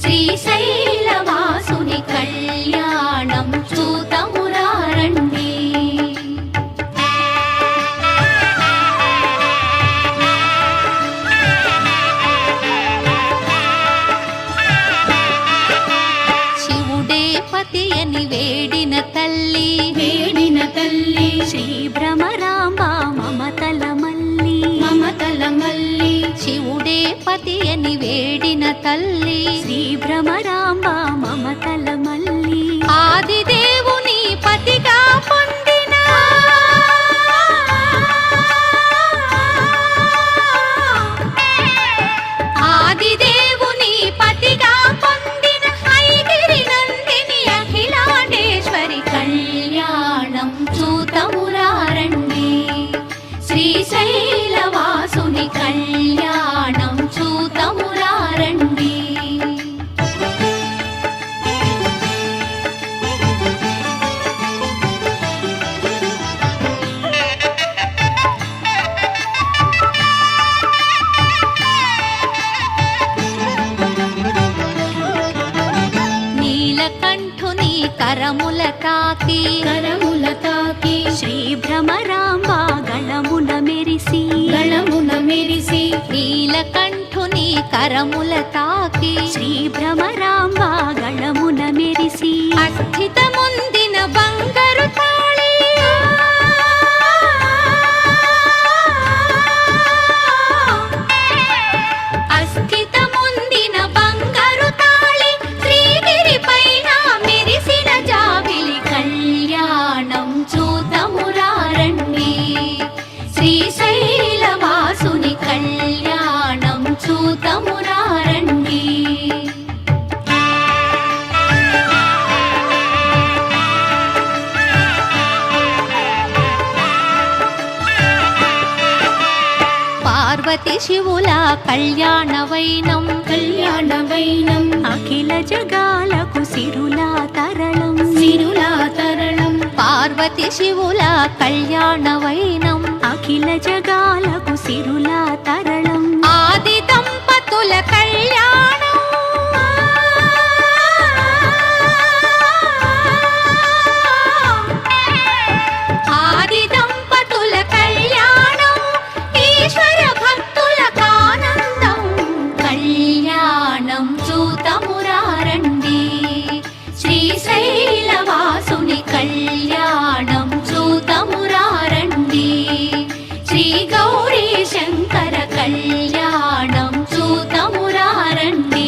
శ్రీశైలవాసుని కళ్యాణం చూతమురారండి శివుడే పతి అని వేడిన తల్లి శ్రీ భ్రమరాంబ మమతల మల్లి శివుడే పతి అని వేడిన తల్లి శ్రీ భ్రమరాంబ మమతల మల్లి ఆదిదేవుని పతిగా పొందిన ఆదిదేవుని పతిగా పొందిన ఐగిరి నందిని అఖిలాండేశ్వరి కళ్యాణం చూతమురారండి శ్రీశైలవాసుని కళ్యాణం చూతమురారండి నీలకంఠుని కరముల తాకి శ్రీ భ్రమరాంబ గళమున మెరిసి నీలకంఠుని కరముల తాకి శ్రీ భ్రమరాంబ గళమున మెరిసి అస్థితముందిన బంగారు తాళి అస్థితముందిన బంగారు తాళి శ్రీగిరి పైన మెరిసిన జాబిలి కళ్యాణం చూతమురారండి శ్రీశైలవాసుని కళ్యాణం చూతమురారండి పార్వతి శివుల కళ్యాణ వైనం అఖిల జగాలకు సిరులా తరళం పార్వతి శివుల కళ్యాణ వైనం అఖిల జగాలకు సిరులా తరళం ఆది దంపతుల కళ్యాణం ఆది దంపతుల కళ్యాణం ఈశ్వర భక్తుల కానందం కళ్యాణం చూతమురారండి శ్రీశైలవాసుని కళ్యాణం చూతమురారండి శ్రీ గౌరీ శంకర కళ్యాణం చూతమురారండి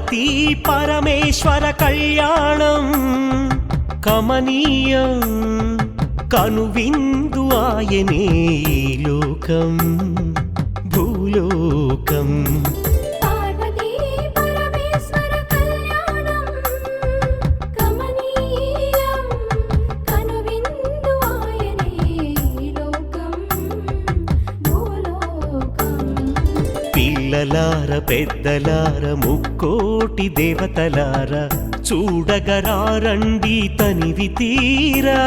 పార్వతీ పరమేశ్వర కళ్యాణం కమనీయం కనువిందు ఆయనే ఈ లోకం భూలోకం. పార్వతీ పరమేశ్వర కళ్యాణం కమనీయం కనువిందు ఆయనే ఈ లోకం భూలోకం. పిల్లలార పెద్దలార ముక్కోటి దేవతలార చూడగరారండి తనివి తీరా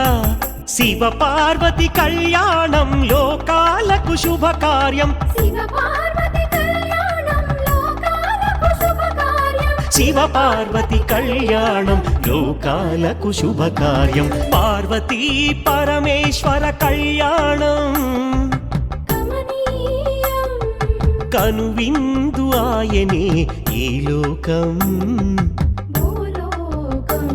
శివ పార్వతి కళ్యాణం లోకాలకు శుభకార్యం. శివ పార్వతి కళ్యాణం లోకాలకు శుభకార్యం. శివ పార్వతి కళ్యాణం లోకాలకు శుభకార్యం. పార్వతీ పరమేశ్వర కళ్యాణం కమనీయం కనువిందు ఆయనే ఈ లోకం భూలోకం.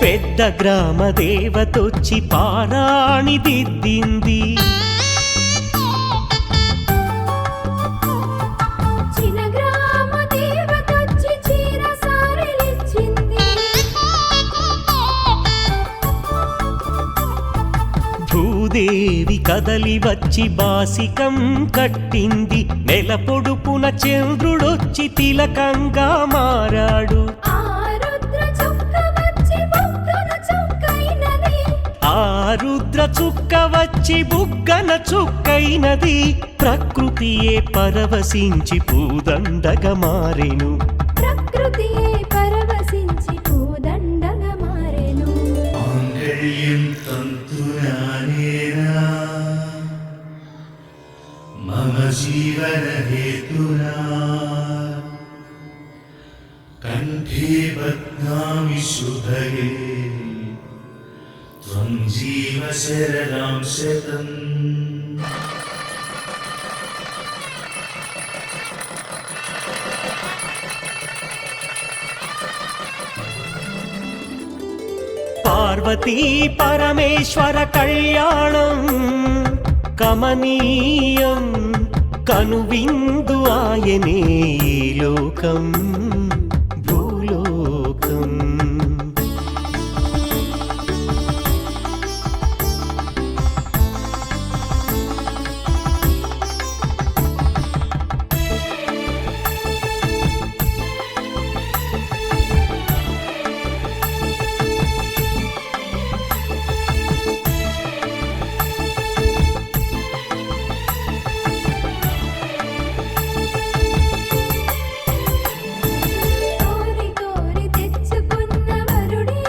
పెద్ద గ్రామ దేవతొచ్చి పారాణి దిద్దింది. చిన్న గ్రామ దేవతొచ్చి చీర సారెలిచ్చింది. భూదేవి కదలి వచ్చి బాసికం కట్టింది. నెల పొడుపున చంద్రుడొచ్చి తిలకంగా మారాడు. ఆ రుద్ర చుక్క వచ్చి బుగ్గన చుక్కైనది. ఆ రుద్ర చుక్క వచ్చి బుగ్గన చుక్కైనది. ప్రకృతియే పరవశించి పూదండగా మారెను. ప్రకృతియే పరవశించి పూదండగా మారెను. మాంగళ్యం తంతునానేనా మమ జీవన హేతునా కంఠే బధ్నామి శుభగే త్వం జీవ శరదాం శతం. పార్వతీ పరమేశ్వర కళ్యాణం కమనీయం కనువిందు ఆయనే ఈ లోకం భూలోకం. కోరి కోరి తెచ్చుకున్న వరుడే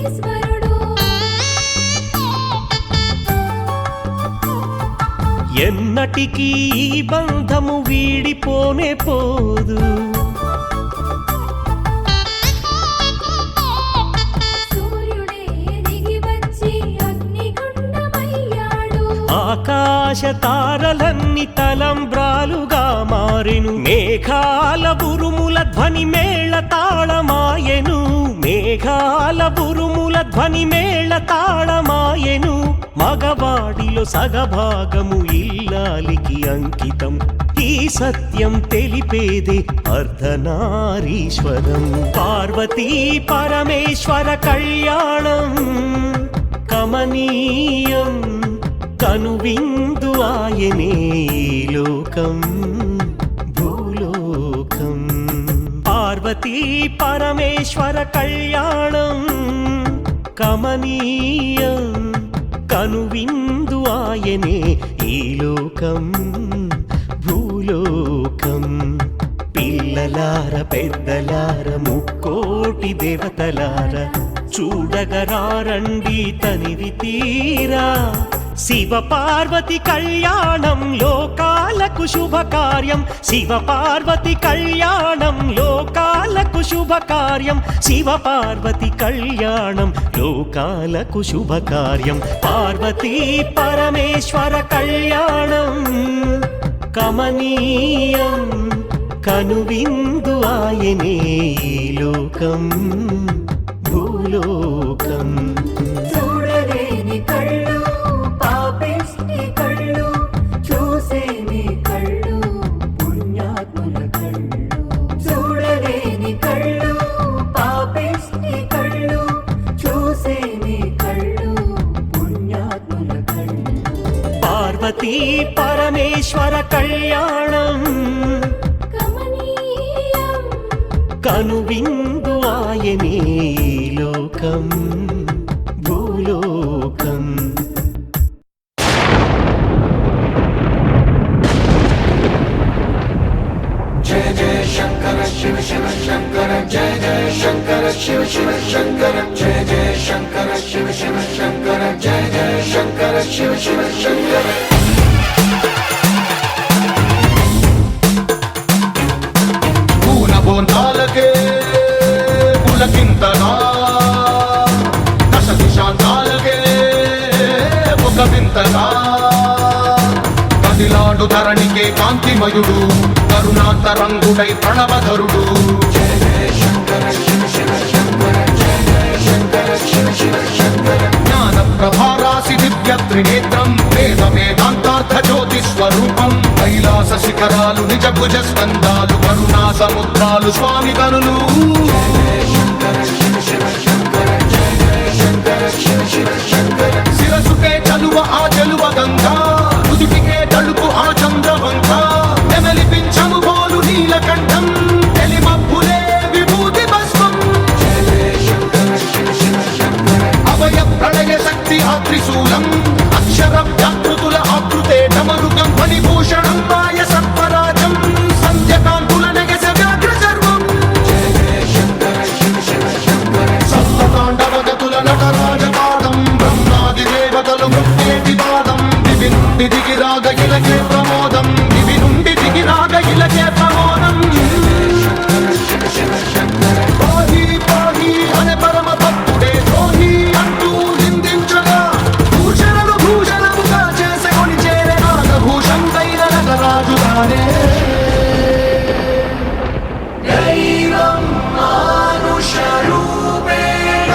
ఈశ్వరుడు. ఎన్నటికీ ఈ బంధము వీడిపోనే పోదు. సూర్యుడే దిగి వచ్చి అగ్నిగుండమయ్యాడు. ఆకాశ తారలన్నీ తలంబ్రాలుగా మారెను. మేఘాల బురుముల ధ్వని మేళ తాళమాయెను. మేఘాల బురుముల ధ్వని మేళ తాళమాయెను. మగవాడిలో సగభాగము ఇల్లాలికి అంకితం. ఈ సత్యం తెలిపేదే అర్ధనారీశ్వరం. పార్వతీ పరమేశ్వర కళ్యాణం కమనీయం కనువిందు ఆయనే ఈ లోకం భూలోకం. పార్వతీ పరమేశ్వర కళ్యాణం కమనీయం కనువిందు ఆయనే ఈ లోకం భూలోకం. పిల్లలార పెద్దలార ముక్కోటి దేవతలార చూడగరారండి తనివి తీరా శివ పార్వతి కళ్యాణం లోకాలకు శుభకార్యం శివ పార్వతి కళ్యాణం లోకాలకు శుభకార్యం శివ పార్వతి కళ్యాణం లోకాలకు శుభకార్యం పార్వతీ పరమేశ్వర కళ్యాణం కమనీయం కనువిందు ఆయనే ఈ లోకం భూలోకం చూడలేని కళ్ళు పాపిష్టి కళ్ళు చూసేని కళ్ళు పుణ్యాత్ముల కళ్ళు చూడలేని కళ్ళు పాపిష్టి కళ్ళు చూసేని కళ్ళు పుణ్యాత్ముల కళ్ళు పార్వతీ పరమేశ్వర కళ్యాణం కమనీయం కనువిందు ఆయనే ఈ లోకం భూలోకం జయ జయ శంకర శివ శివ శంకర జయ జయ శంకర శివ శివ శంకర జయ జయ శంకర శివ శివ శంకర జయ జయ శంకర శివ శివ శంకర పూల బోందాలకే పులకింతగా దశ దిశాంతాలకే ఒక వింతగా కదిలాడు ధరణికే కాంతిమయుడు కరుణాంతరంగుడై ప్రణవధరుడు జయ జయ శంకర శివ శివ శంకర జయ జయ శంకర శివ శివ శంకర జ్ఞాన ప్రభారాసి దివ్య త్రినేత్రం వేద వేదాంతార్థ జ్యోతి స్వరూపం కైలాస శిఖరాలు నిజ భుజ స్కందాలు కరుణా సముద్రాలు స్వామి కనులు జయ జయ శంకర శివ శివ శంకర జయ జయ శంకర శివ శివ శంకర శిరసుకే చలువ ఆ చలువ గంగా ఉదుటికే తలుపు ఆ చంద్రవంక నెమలిపించము బోలు నీలకంఠం తెలిమబ్బులే విభూతి భస్మం జయ జయ శంకర శివ శివ శంకర అభయ ప్రళయ శక్తి ఆ త్రిశూలం అక్షర వ్యాకృతుల ఆకృతే డమరుకం ఫణిభూషణం మాయ సత్పరాజం సంధ్యకాంతుల నగస వ్యాఘ్ర సర్వం జయ జయ శంకర శివ శివ శంకర సప్తతాండవగతుల నటరాజపాదం బ్రహ్మాది దేవతలు మృత్యేటి పాదం దివి నుండి దిగి రాగ ఇలకే ప్రమోదం దివి నుండి దిగి రాగ ఇలకే ప్రమోదం పాహి పాహి అనే పరమ భక్తుడే ద్రోహి అంటూ నిందించగా భూషణలు భూషణముగా చేసుకొని చేరే నాగభూషం దైన నగరాజు రానే దైవం మానుష రూపేణ